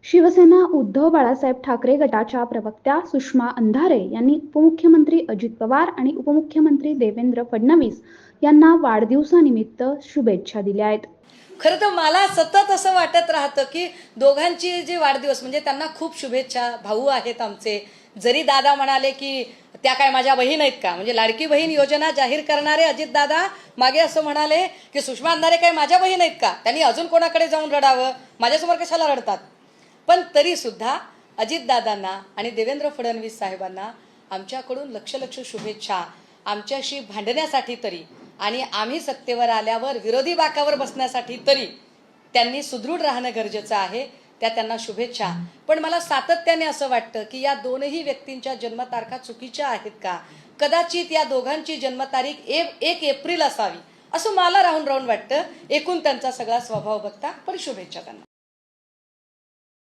शिवसेना उद्धव बाळासाहेब ठाकरे गटाच्या प्रवक्त्या सुषमा अंधारे यांनी उपमुख्यमंत्री अजित पवार आणि उपमुख्यमंत्री देवेंद्र फडणवीस यांना वाढदिवसानिमित्त शुभेच्छा दिल्या आहेत. खरं तर मला सतत असं वाटत राहतं की दोघांची जे वाढदिवस म्हणजे त्यांना खूप शुभेच्छा. भाऊ आहेत आमचे. जरी दादा म्हणाले की त्या काय माझ्या बहीण आहेत का, म्हणजे लाडकी बहीण योजना जाहीर करणारे अजितदादा मागे असं म्हणाले की सुषमा अंधारे काय माझ्या बहीण आहेत का, त्यांनी अजून कोणाकडे जाऊन रडावं, माझ्यासमोर कशाला रडतात. पण तरी सुद्धा अजितदादांना आणि देवेंद्र फडणवीस साहेबांना आमच्याकडून लक्ष लक्ष शुभेच्छा. आमच्याशी भांडण्यासाठी तरी आणि आम्ही सत्तेवर आल्यावर विरोधी बाकावर बसण्यासाठी तरी त्यांनी सुदृढ राहणं गरजेचं आहे. त्या त्यांना शुभेच्छा. पण मला सातत्याने असं वाटतं की या दोनही व्यक्तींच्या जन्मतारखा चुकीच्या आहेत का, कदाचित या दोघांची जन्मतारीख 1 एप्रिल असावी असं मला राहून राहून वाटतं. एकूण त्यांचा सगळा स्वभाव बघता. पण शुभेच्छा त्यांना.